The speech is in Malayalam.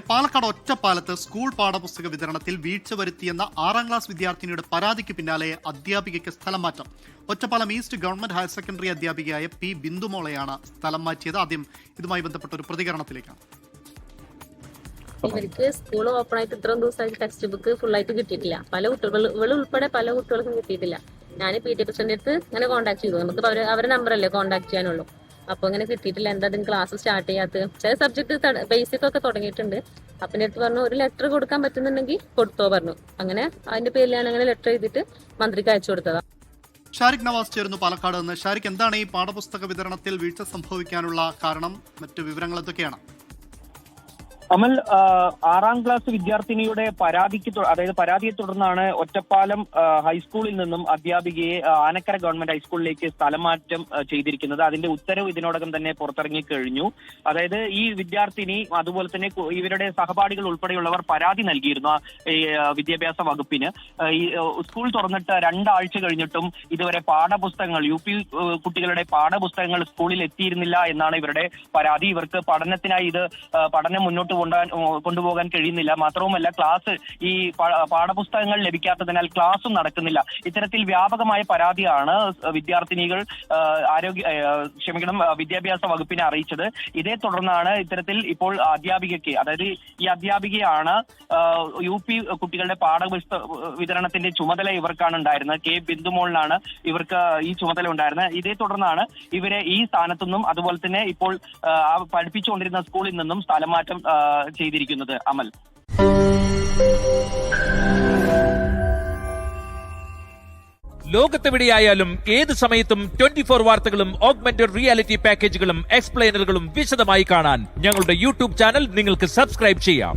പാലക്കാട് ഒറ്റപ്പാലത്ത് സ്കൂൾ പാഠപുസ്തക വിതരണത്തിൽ വീഴ്ച വരുത്തിയെന്ന 6ാം ക്ലാസ് വിദ്യാർത്ഥിനിയുടെ പരാതിക്ക് പിന്നാലെ അധ്യാപികയ്ക്ക് സ്ഥലം മാറ്റം. Ottapalam east government higher secondary അധ്യാപികയായ പി ബിന്ദുമോളെയാണ് സ്ഥലം മാറ്റിയത്. ആദ്യം ഇതുമായി ബന്ധപ്പെട്ട ഒരു പ്രതികരണത്തിലേക്കാണ്. ഇവർക്ക് സ്കൂൾ ഓപ്പൺ ആയിട്ട് ഇത്രയും ദിവസമായിട്ട് ടെക്സ്റ്റ് ബുക്ക് ഫുള്ളായിട്ട് കിട്ടിയിട്ടില്ല. പല കുട്ടികൾ ഉൾപ്പെടെ പല കുട്ടികൾക്കും കിട്ടിയിട്ടില്ല. ഞാൻ PT പ്രസിഡന്റ് അടുത്ത് ഇങ്ങനെ കോൺടാക്ട് ചെയ്തു. നമുക്ക് അവരുടെ നമ്പറല്ലേ കോൺടാക്ട് ചെയ്യാനുള്ളൂ. അപ്പൊ ഇങ്ങനെ കിട്ടിയിട്ടില്ല, എന്താ ക്ലാസ് സ്റ്റാർട്ട് ചെയ്യാത്ത, ചില സബ്ജക്ട് ബേസിക് ഒക്കെ തുടങ്ങിയിട്ടുണ്ട്. അപ്പൻ്റെ അടുത്ത് പറഞ്ഞു ഒരു ലെറ്റർ കൊടുക്കാൻ പറ്റുന്നുണ്ടെങ്കിൽ കൊടുത്തോ പറഞ്ഞു. അങ്ങനെ അതിന്റെ പേരിലാണ് അങ്ങനെ ലെറ്റർ എഴുതിയിട്ട് മന്ത്രിക്ക് അയച്ചു കൊടുത്തതാ. ഷാരിഖ് നവാസ് ചേരുന്നു പാലക്കാട് നിന്ന്. ഷാരിഖ്, എന്താണ് ഈ പാഠപുസ്തക വിതരണത്തിൽ വീഴ്ച സംഭവിക്കാനുള്ള കാരണം? മറ്റു വിവരങ്ങൾ എന്തൊക്കെയാണ്? അമൽ, 6ാം ക്ലാസ് വിദ്യാർത്ഥിനിയുടെ പരാതിയെ തുടർന്നാണ് ഒറ്റപ്പാലം ഹൈസ്കൂളിൽ നിന്നും അധ്യാപികയെ ആനക്കര ഗവൺമെന്റ് ഹൈസ്കൂളിലേക്ക് സ്ഥലം മാറ്റം ചെയ്തിരിക്കുന്നത്. അതിന്റെ ഉത്തരവ് ഇതിനോടകം തന്നെ പുറത്തിറങ്ങി കഴിഞ്ഞു. അതായത് ഈ വിദ്യാർത്ഥിനി അതുപോലെ തന്നെ ഇവരുടെ സഹപാഠികൾ ഉൾപ്പെടെയുള്ളവർ പരാതി നൽകിയിരുന്നു ഈ വിദ്യാഭ്യാസ വകുപ്പിന്. ഈ സ്കൂൾ തുറന്നിട്ട് 2 ആഴ്ച കഴിഞ്ഞിട്ടും ഇതുവരെ പാഠപുസ്തകങ്ങൾ UP കുട്ടികളുടെ പാഠപുസ്തകങ്ങൾ സ്കൂളിൽ എത്തിയിരുന്നില്ല എന്നാണ് ഇവരുടെ പരാതി. ഇവർക്ക് പഠനത്തിനായി പഠനം മുന്നോട്ട് കൊണ്ടുപോകാൻ കഴിയുന്നില്ല. മാത്രവുമല്ല ക്ലാസ് ഈ പാഠപുസ്തകങ്ങൾ ലഭിക്കാത്തതിനാൽ ക്ലാസും നടക്കുന്നില്ല. ഇത്തരത്തിൽ വ്യാപകമായ പരാതിയാണ് വിദ്യാർത്ഥിനികൾ വിദ്യാഭ്യാസ വകുപ്പിനെ അറിയിച്ചത്. ഇതേ തുടർന്നാണ് ഇത്തരത്തിൽ ഇപ്പോൾ അധ്യാപികയ്ക്ക്, അതായത് ഈ അധ്യാപികയാണ് UP കുട്ടികളുടെ പാഠപുസ്തക വിതരണത്തിന്റെ ചുമതല ഇവർക്കാണ് ഉണ്ടായിരുന്നത്. K ബിന്ദുമോളിനാണ് ഇവർക്ക് ഈ ചുമതല ഉണ്ടായിരുന്നത്. ഇതേ തുടർന്നാണ് ഇവരെ ഈ സ്ഥാനത്തു നിന്നും അതുപോലെ തന്നെ ഇപ്പോൾ പഠിപ്പിച്ചുകൊണ്ടിരുന്ന സ്കൂളിൽ നിന്നും സ്ഥലം മാറ്റം ചെയ്തിരിക്കുന്നത്. അമൽ, ലോകത്തെവിടെയായാലും ഏത് സമയത്തും 24 വാർത്തകളും ഓഗ്മെന്റഡ് റിയാലിറ്റി പാക്കേജുകളും എക്സ്പ്ലെയിനറുകളും വിശദമായി കാണാൻ ഞങ്ങളുടെ YouTube ചാനൽ നിങ്ങൾക്ക് സബ്സ്ക്രൈബ് ചെയ്യാം.